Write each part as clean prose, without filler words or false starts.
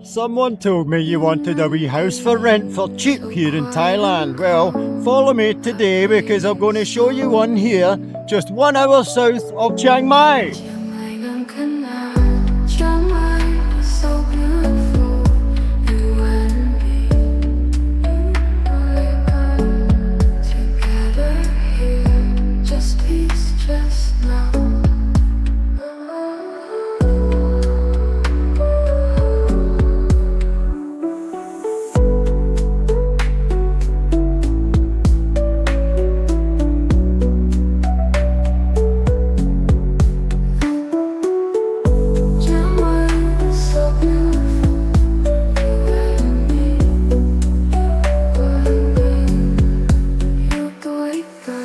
Someone told me you wanted a wee house for rent for cheap here in Thailand. Well, follow me today because I'm going to show you one here, just 1 hour south of Chiang Mai. Chiang Mai is so beautiful, you and me, together here, just peace, just now. Chiang Mai is so beautiful, you and me, you Doi Lo,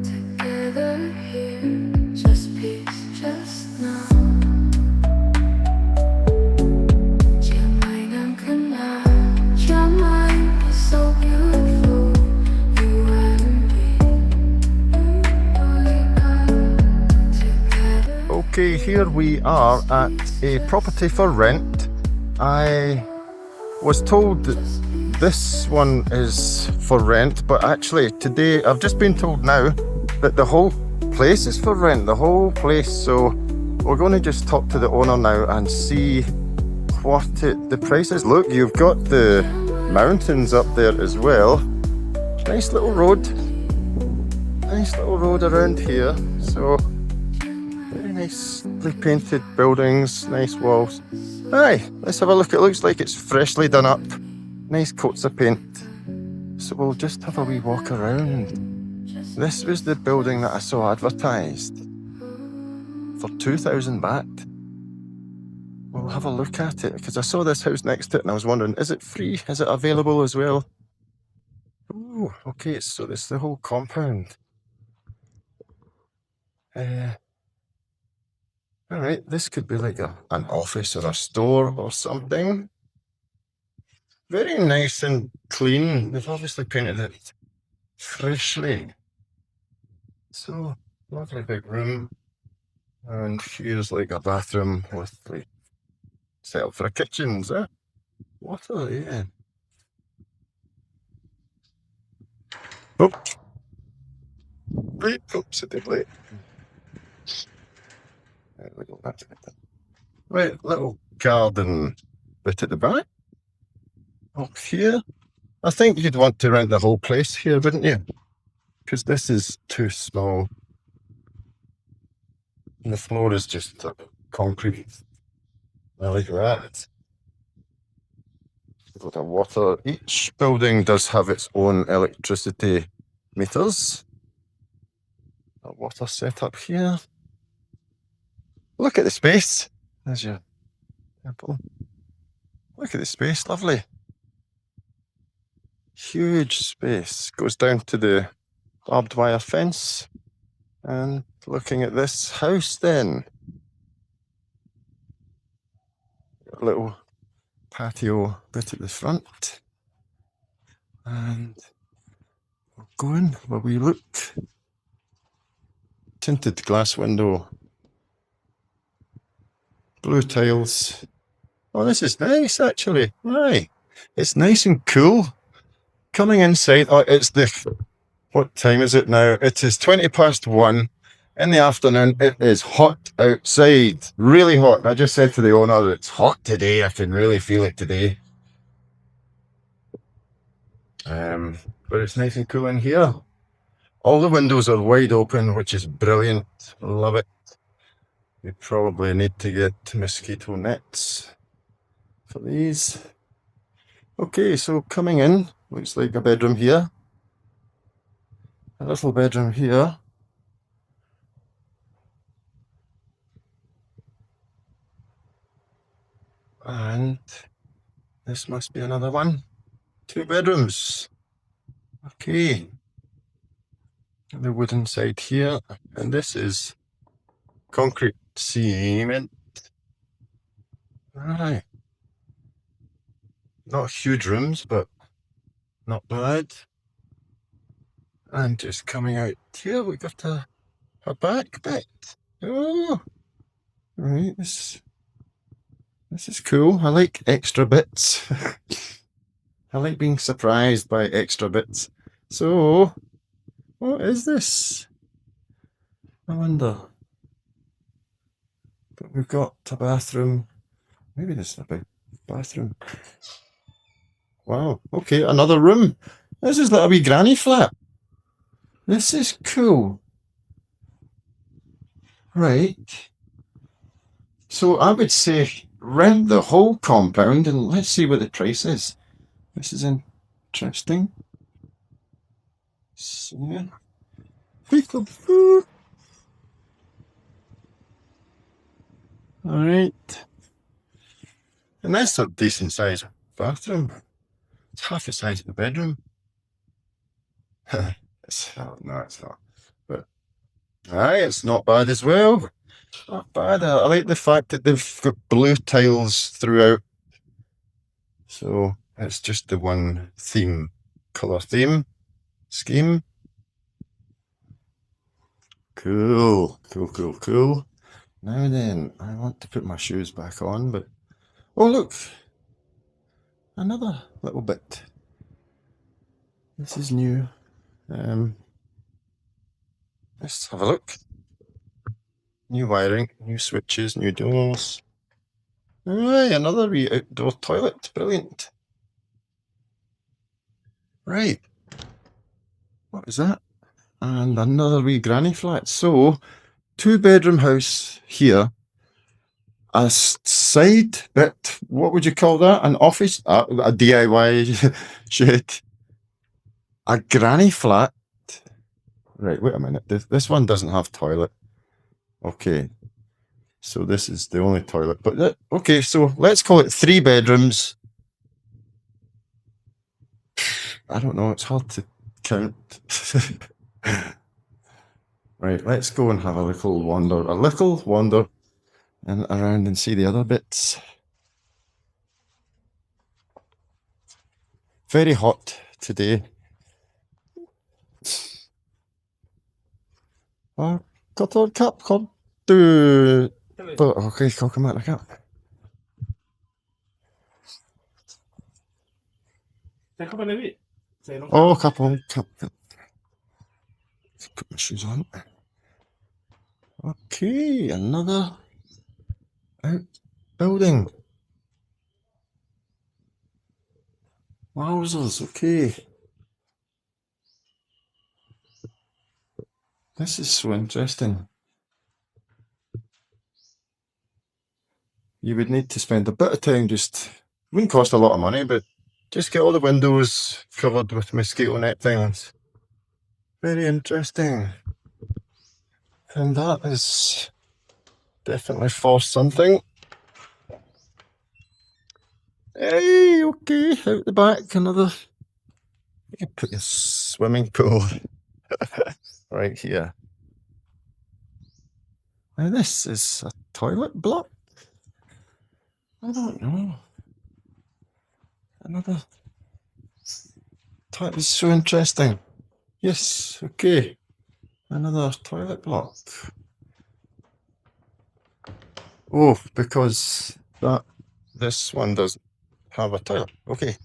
together here, just peace, just now. Chiang Mai ngàn cơn áo, Chiang Mai is so beautiful, you and me, together. Okay, here we are at a property for rent. I was told that this one is for rent, but actually today I've just been told now that the whole place is for rent, the whole place. So we're going to just talk to the owner now and see what the price is. Look, you've got the mountains up there as well. Nice little road. Nice little road around here. So very nicely painted buildings, nice walls. Aye, let's have a look. It looks like it's freshly done up. Nice coats of paint. So we'll just have a wee walk around. This was the building that I saw advertised for 2,000 baht. We'll have a look at it because I saw this house next to it and I was wondering, is it free? Is it available as well? Oh, okay, so this is the whole compound. All right, this could be like an office or a store or something. Very nice and clean. They've obviously painted it freshly. So, lovely big room. And here's like a bathroom with like set up for a kitchen, is it? Water, yeah. Oh, wait, oops, it did late. There we go, that's it. Right, little garden bit at the back. Up here. I think you'd want to rent the whole place here, wouldn't you? Because this is too small. And the floor is just concrete. I like that. Got a water. Each building does have its own electricity meters. A water setup here. Look at the space. There's your apple. Look at the space, lovely. Huge space. Goes down to the barbed wire fence. And looking at this house then. A little patio bit at the front. And we're going where we look. Tinted glass window. Blue tiles. Oh, this is nice actually. Right. It's nice and cool. Coming inside, oh, it's what time is it now? It is 1:20 in the afternoon. It is hot outside. Really hot. I just said to the owner, it's hot today. I can really feel it today. But it's nice and cool in here. All the windows are wide open, which is brilliant. Love it. We probably need to get mosquito nets for these. Okay, so coming in, looks like a bedroom here. A little bedroom here. And this must be another one. 2 bedrooms. Okay. The wooden side here. And this is concrete cement. Right. Not huge rooms, but not bad. And just coming out here, we got a back bit. Oh, right. This This is cool. I like extra bits. I like being surprised by extra bits. So, what is this? I wonder. But we've got a bathroom. Maybe this is a big bathroom. Wow. Okay, another room. This is like a wee granny flat. This is cool. Right. So I would say rent the whole compound and let's see what the price is. This is interesting. So, yeah. Alright. And that's a decent sized bathroom. It's half the size of the bedroom. No, it's not. But aye, it's not bad as well. Not bad. I like the fact that they've got blue tiles throughout. So it's just the one theme, colour theme, scheme. Cool. Now then, I want to put my shoes back on, but oh look, another little bit. This is new. Let's have a look. New wiring, new switches, new doors. Aye, another wee outdoor toilet. Brilliant. Right. What is that? And another wee granny flat. So, 2-bedroom house here. A side bit, what would you call that? An office? A DIY shed. A granny flat. Right, wait a minute. This one doesn't have toilet. Okay. So this is the only toilet. But okay, so let's call it 3 bedrooms. I don't know, it's hard to count. Right, let's go and have a little wander and around and see the other bits. Very hot today. Kotor kap kom du. Okay, kom maar kap. Oh, kap on, kap. Let's put my shoes on. Okay, another outbuilding. Wowzers, okay. This is so interesting. You would need to spend a bit of time just, wouldn't cost a lot of money, but just get all the windows covered with mosquito net things. Very interesting. And that is definitely for something. Hey, okay, out the back, another. You can put your swimming pool right here. Now this is a toilet block. I don't know. Another toilet is so interesting. Yes, okay. Another toilet block. Oh, because this one doesn't have a toilet. Okay.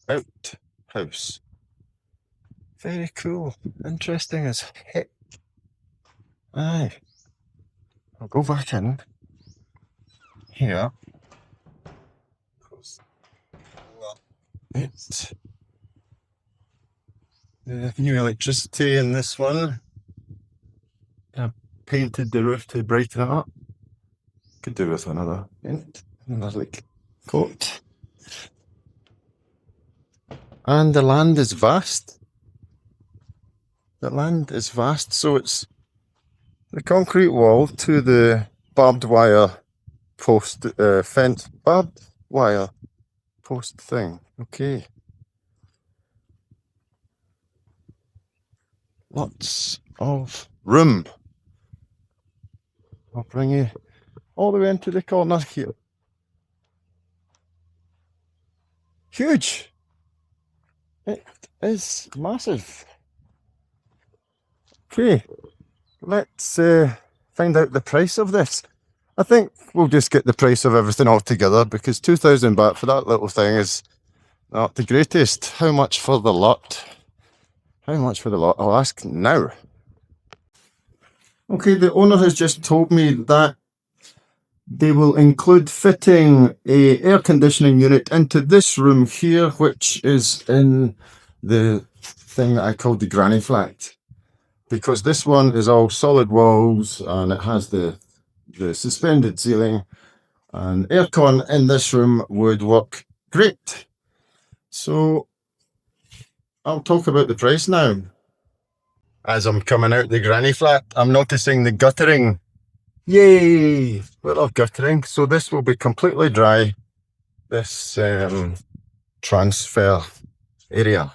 Outhouse. Very cool. Interesting as heck. Aye. I'll go back in here. It's the new electricity in this one. I painted the roof to brighten it up. Could do with another paint, another like coat. And the land is vast. The land is vast, so it's the concrete wall to the barbed wire post fence, barbed wire post thing. Okay. Lots of room. I'll bring you all the way into the corner here. Huge. It is massive. Okay, let's find out the price of this. I think we'll just get the price of everything all together because 2,000 baht for that little thing is not the greatest. How much for the lot? How much for the lot? I'll ask now. Okay, the owner has just told me that they will include fitting a air conditioning unit into this room here, which is in the thing that I called the granny flat. Because this one is all solid walls and it has the suspended ceiling, and aircon in this room would work great. So I'll talk about the price now. As I'm coming out the granny flat, I'm noticing the guttering. Yay! We love guttering. So this will be completely dry, this transfer area.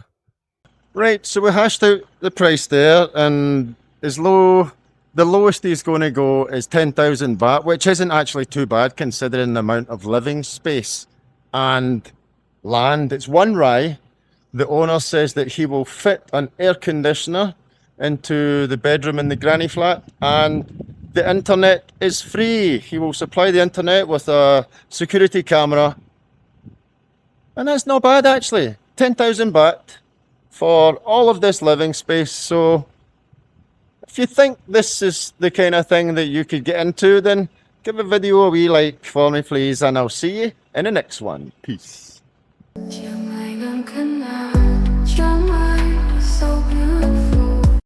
Right, so we hashed out the price there, and the lowest he's going to go is 10,000 baht, which isn't actually too bad considering the amount of living space and land. It's one rai. The owner says that he will fit an air conditioner into the bedroom in the granny flat, and the internet is free. He will supply the internet with a security camera, and that's not bad actually. 10,000 baht for all of this living space. So if you think this is the kind of thing that you could get into, then give a video a wee like for me please, and I'll see you in the next one. Peace.